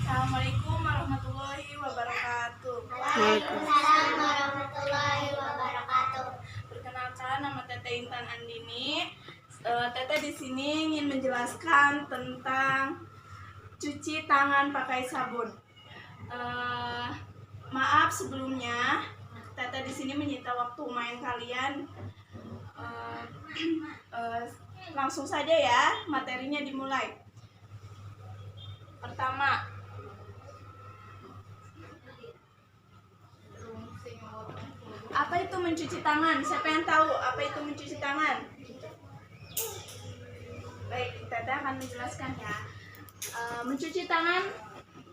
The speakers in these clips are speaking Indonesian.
Assalamualaikum warahmatullahi wabarakatuh. Waalaikumsalam warahmatullahi wabarakatuh. Perkenalkan, nama Teteh Intan Andini. Teteh di sini ingin menjelaskan tentang cuci tangan pakai sabun. Maaf sebelumnya, Teteh di sini menyita waktu main kalian. Langsung saja ya, materinya dimulai. Pertama, apa itu mencuci tangan? Siapa yang tahu apa itu mencuci tangan? Baik, Teteh akan menjelaskan ya. Mencuci tangan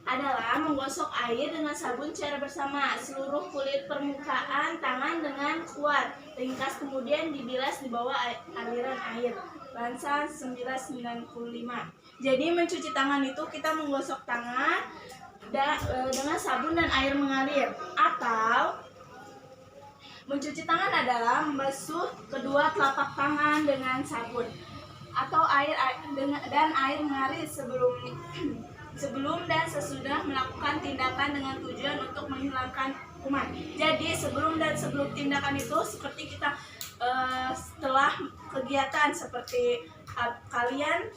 adalah menggosok air dengan sabun secara bersama seluruh kulit permukaan tangan dengan kuat. Ringkas kemudian dibilas di bawah aliran air. Lansa 995. Jadi mencuci tangan itu kita menggosok tangan dengan sabun dan air mengalir. Atau mencuci tangan adalah membasuh kedua telapak tangan dengan sabun atau air dan air mengalir sebelum dan sesudah melakukan tindakan dengan tujuan untuk menghilangkan kuman. Jadi sebelum tindakan itu seperti kita setelah kegiatan seperti kalian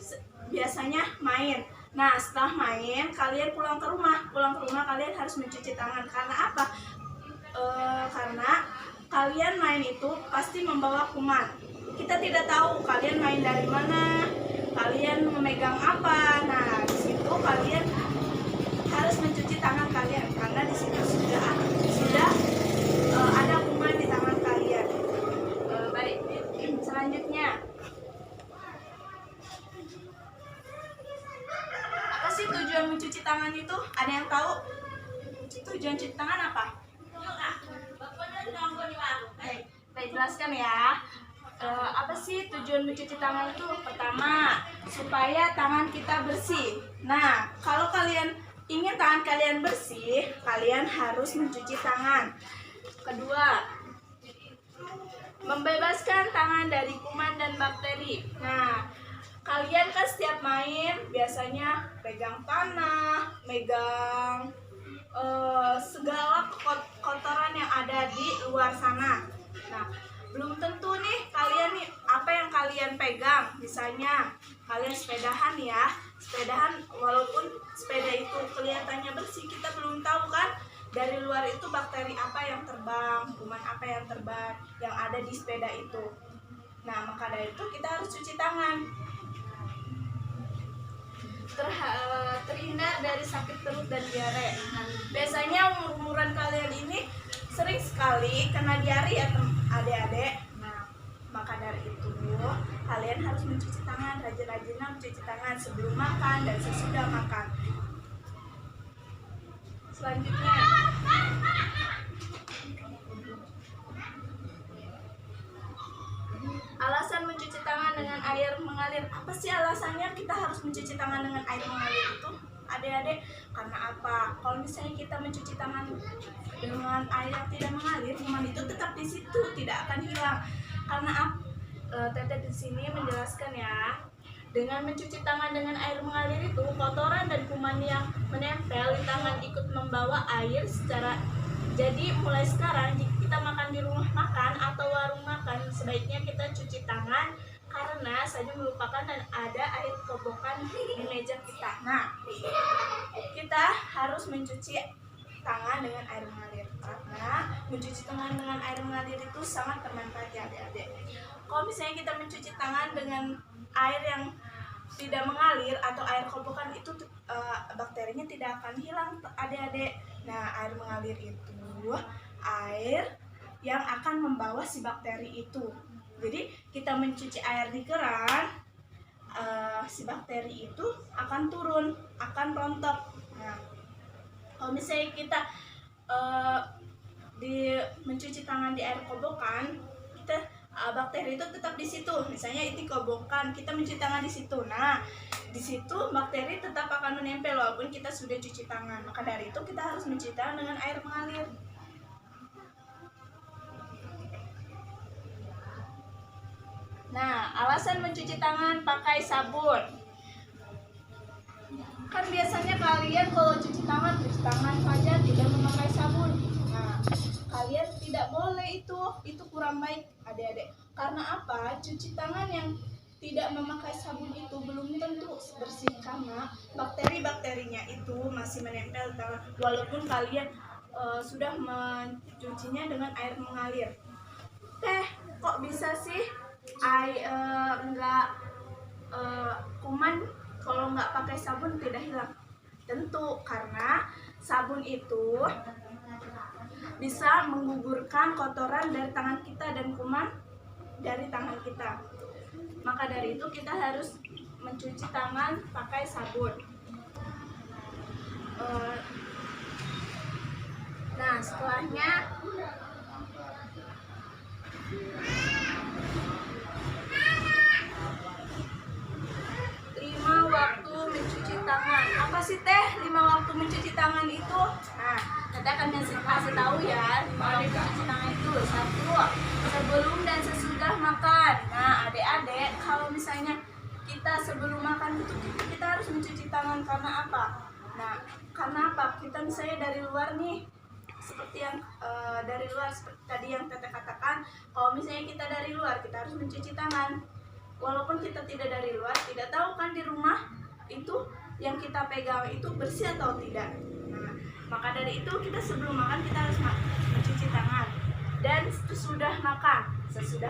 biasanya main. Nah, setelah main kalian pulang ke rumah kalian harus mencuci tangan. Karena apa? Karena kalian main itu pasti membawa kuman. Kita tidak tahu kalian main dari mana, kalian memegang apa. Nah, di situ kalian harus mencuci tangan kalian karena di situ sudah ada kuman di tangan kalian. Baik, selanjutnya. Apa sih tujuan mencuci tangan itu? Ada yang tahu? Tujuan cuci tangan apa? Baik, jelaskan ya. Apa sih tujuan mencuci tangan itu? Pertama, supaya tangan kita bersih. Nah, kalau kalian ingin tangan kalian bersih, kalian harus mencuci tangan. Kedua, membebaskan tangan dari kuman dan bakteri. Nah, kalian kan setiap main biasanya pegang tanah, megang segala kotoran yang ada di luar sana. Nah, belum tentu nih kalian nih apa yang kalian pegang. Misalnya kalian sepedahan ya, walaupun sepeda itu kelihatannya bersih, kita belum tahu kan dari luar itu bakteri apa yang terbang, kuman apa yang terbang yang ada di sepeda itu. Nah, maka dari itu kita harus cuci tangan. Terhindar dari sakit perut dan diare. Nah, biasanya umuran kalian ini sering sekali kena diare ya adik-adik. Nah, maka dari itu kalian harus mencuci tangan, rajin-rajinlah mencuci tangan sebelum makan dan sesudah makan. Selanjutnya, alasan mencuci tangan dengan air mengalir. Apa sih alasannya kita harus mencuci tangan dengan air mengalir itu? Adik-adik, karena apa? Kalau misalnya kita mencuci tangan dengan air yang tidak mengalir, kuman itu tetap di situ, tidak akan hilang. Karena Teteh di sini menjelaskan ya, dengan mencuci tangan dengan air mengalir itu, kotoran dan kuman yang menempel di tangan ikut membawa air secara. Jadi mulai sekarang jika kita makan di rumah makan atau warung makan, sebaiknya kita cuci tangan karena saja melupakan dan ada air kobokan di meja kita. Nah, kita harus mencuci tangan dengan air mengalir karena mencuci tangan dengan air mengalir itu sangat bermanfaat ya adik-adik. Kalau misalnya kita mencuci tangan dengan air yang tidak mengalir atau air kobokan itu bakterinya tidak akan hilang adik-adik. Nah, air mengalir itu air yang akan membawa si bakteri itu. Jadi kita mencuci air di keran, si bakteri itu akan turun, akan rontok. Nah, kalau misalnya kita mencuci tangan di air kobokan, kita bakteri itu tetap di situ. Misalnya itu kobokan, kita mencuci tangan di situ. Nah, di situ bakteri tetap akan menempel walaupun kita sudah cuci tangan. Maka dari itu kita harus mencuci tangan dengan air mengalir. Nah, alasan mencuci tangan pakai sabun. Kan biasanya kalian kalau cuci tangan Fajar tidak memakai sabun. Nah, kalian tidak boleh itu kurang baik adik-adik. Karena apa? Cuci tangan yang tidak memakai sabun itu belum tentu bersih karena bakteri-bakterinya itu masih menempel di tangan walaupun kalian sudah mencucinya dengan air mengalir. Kok bisa sih kuman kalau nggak pakai sabun tidak hilang? Tentu karena sabun itu bisa menggugurkan kotoran dari tangan kita dan kuman dari tangan kita. Maka dari itu kita harus mencuci tangan pakai sabun. Nah, setelahnya waktu mencuci tangan. Apa sih Teh 5 waktu mencuci tangan itu? Nah, kita akan kasih tahu ya 5 waktu mencuci tangan itu. 1. Sebelum dan sesudah makan. Nah, adik-adik kalau misalnya kita sebelum makan itu kita harus mencuci tangan karena apa? Nah, karena apa? Kita misalnya dari luar nih, seperti yang dari luar seperti tadi yang Teteh katakan, kalau misalnya kita dari luar kita harus mencuci tangan. Walaupun kita tidak dari luar, tidak tahu kan di rumah itu yang kita pegang itu bersih atau tidak. Nah, maka dari itu kita sebelum makan kita harus mencuci tangan. Dan sesudah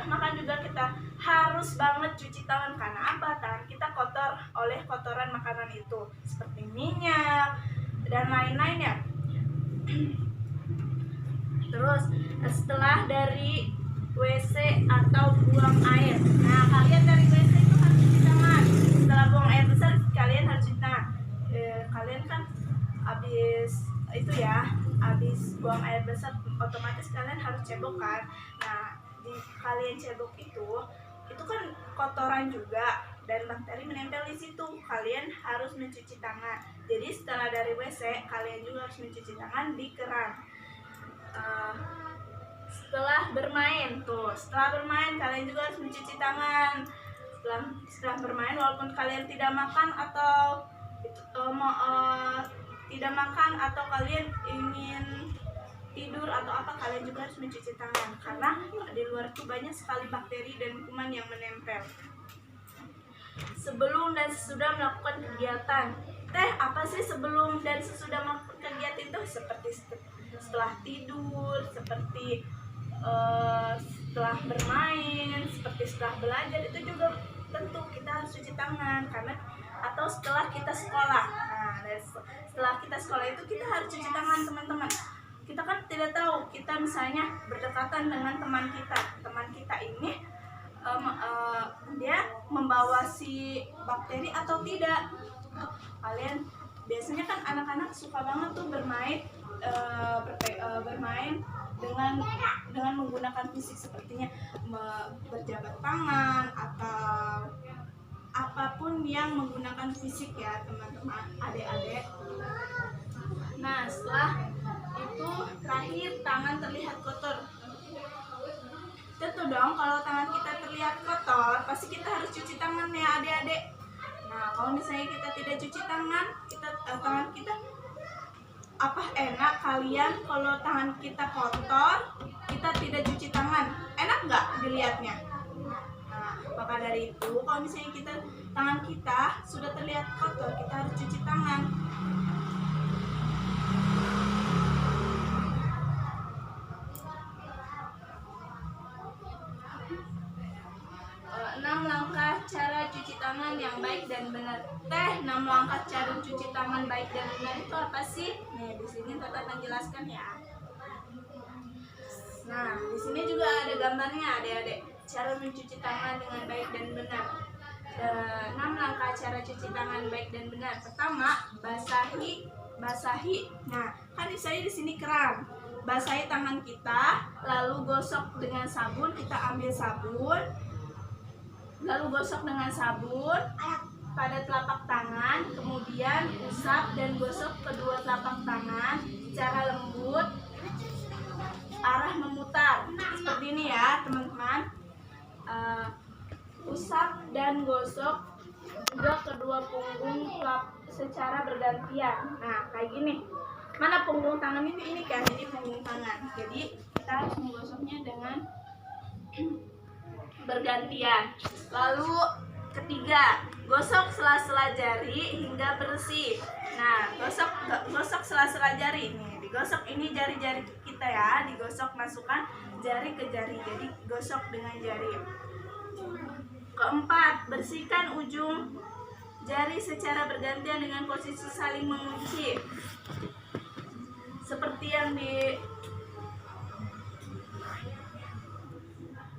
makan juga kita harus banget cuci tangan karena apa? Tangan kita kotor oleh kotoran makanan itu seperti minyak dan lain-lainnya. Terus setelah dari WC atau buang air. Nah, kalian dari WC itu harus cuci tangan. Setelah buang air besar, kalian harus cuci tangan. Kalian kan habis buang air besar, otomatis kalian harus cebok kan. Nah, di kalian cebok itu kan kotoran juga dan bakteri menempel di situ. Kalian harus mencuci tangan. Jadi setelah dari WC, kalian juga harus mencuci tangan di keran. Setelah bermain kalian juga harus mencuci tangan. Setelah bermain walaupun kalian tidak makan atau kalian ingin tidur atau apa, kalian juga harus mencuci tangan karena di luar itu banyak sekali bakteri dan kuman yang menempel. Sebelum dan sesudah melakukan kegiatan. Apa sih sebelum dan sesudah melakukan kegiatan itu? Seperti setelah tidur, seperti setelah bermain, seperti setelah belajar, itu juga tentu kita harus cuci tangan karena atau setelah kita sekolah. Nah, setelah kita sekolah itu kita harus cuci tangan, teman-teman. Kita kan tidak tahu, kita misalnya berdekatan dengan teman kita ini dia membawa si bakteri atau tidak. Kalian biasanya kan anak-anak suka banget tuh bermain dengan menggunakan fisik sepertinya berjabat tangan atau apapun yang menggunakan fisik ya teman-teman, adik-adik. Nah, setelah itu terakhir tangan terlihat kotor. Tentu dong kalau tangan kita terlihat kotor pasti kita harus cuci tangan ya adik-adik. Nah, kalau misalnya kita tidak cuci tangan kita apa enak kalian kalau tangan kita kotor kita tidak cuci tangan, enak nggak dilihatnya? Nah, maka dari itu kalau misalnya tangan kita sudah terlihat kotor kita harus cuci tangan. 6 langkah cara cuci tangan yang baik dan benar. 6 langkah cara cuci tangan baik dan benar itu apa sih? Nih, di sini Tata akan jelaskan ya. Nah, di sini juga ada gambarnya adik-adik. Cara mencuci tangan dengan baik dan benar. 6 langkah cara cuci tangan baik dan benar. Pertama, basahi. Nah, kan saya di sini keran. Basahi tangan kita, lalu gosok dengan sabun. Kita ambil sabun, lalu gosok dengan sabun pada telapak tangan, kemudian usap dan gosok kedua telapak tangan secara lembut, arah memutar. Seperti ini ya teman-teman. Usap dan gosok juga kedua punggung secara bergantian. Nah, kayak gini. mana punggung tangan ini kan, jadi punggung tangan. Jadi kita harus menggosoknya dengan bergantian. Lalu ketiga, gosok sela-sela jari hingga bersih. Nah, gosok sela-sela jari. Nih, digosok ini jari-jari kita ya, digosok, masukkan jari ke jari. Jadi gosok dengan jari. Keempat, bersihkan ujung jari secara bergantian dengan posisi saling mengunci. Seperti yang di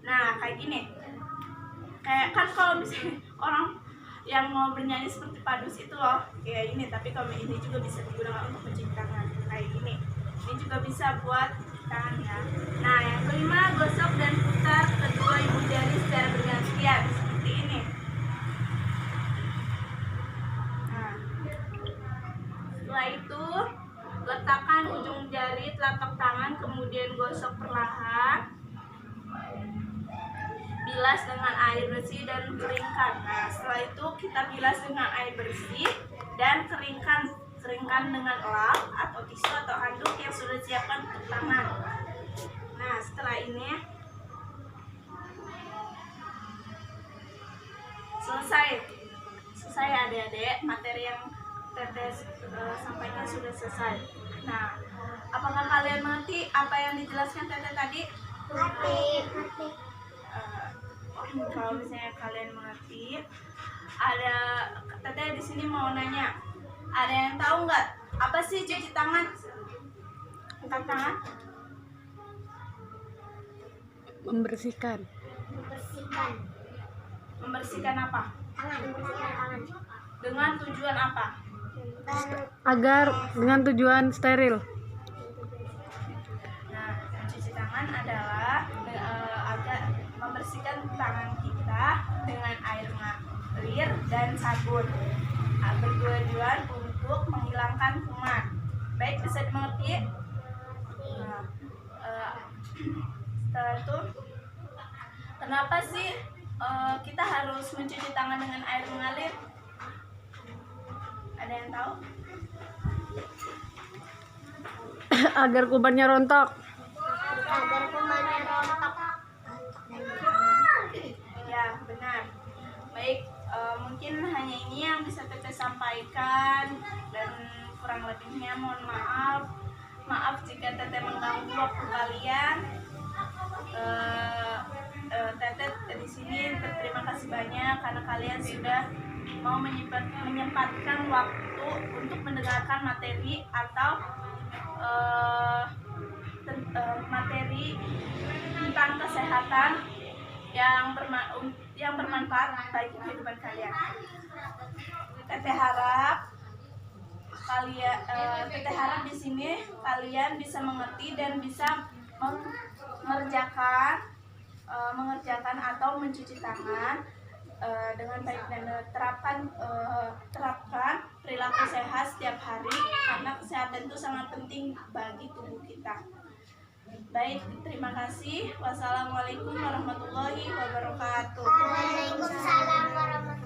Nah, kayak gini. Kayak kan kalau misalnya orang yang mau bernyanyi seperti padus itu loh, kayak ini. Tapi kalau ini juga bisa digunakan untuk mencuci tangan, kayak gini. Ini juga bisa buat tangan ya. Nah, yang kelima, gosok dan putar kedua ibu jari secara bergantian seperti ini. Nah, setelah itu letakkan ujung jari telapak tangan, kemudian gosok perlahan. Bilas dengan air bersih dan keringkan. Nah, setelah itu kita bilas dengan air bersih dan keringkan dengan lap atau tisu atau handuk yang sudah disiapkan untuk tangan. Nah, setelah ini selesai adik-adik, materi yang Teteh sampaikan sudah selesai. Nah, apakah kalian mengerti apa yang dijelaskan Teteh tadi? Kalau misalnya kalian mengerti, ada Teteh di sini mau nanya, ada yang tahu nggak apa sih cuci tangan? Angkat tangan. Membersihkan Apa? tangan. Dengan tujuan apa? Agar dengan tujuan steril. Nah, mencuci tangan adalah agar membersihkan tangan kita dengan air mengalir dan sabun. Bertujuan untuk menghilangkan kuman. Baik, bisa dimengerti? Nah, setelah itu, kenapa sih kita harus mencuci tangan dengan air mengalir? Ada yang tahu? Agar kubannya rontok. Ya, benar. Baik, mungkin hanya ini yang bisa Teteh sampaikan, dan kurang lebihnya mohon maaf jika Teteh mengganggu waktu kalian. Teteh di sini berterima kasih banyak karena kalian sudah mau menyempatkan waktu untuk mendengarkan materi atau materi tentang kesehatan yang bermanfaat bagi kehidupan kalian. Teteh harap di sini kalian bisa mengerti dan bisa mengerjakan atau mencuci tangan dengan baik, dan terapkan perilaku sehat setiap hari karena kesehatan itu sangat penting bagi tubuh kita. Baik, terima kasih. Wassalamualaikum warahmatullahi wabarakatuh. Waalaikumsalam warahmatullahi wabarakatuh.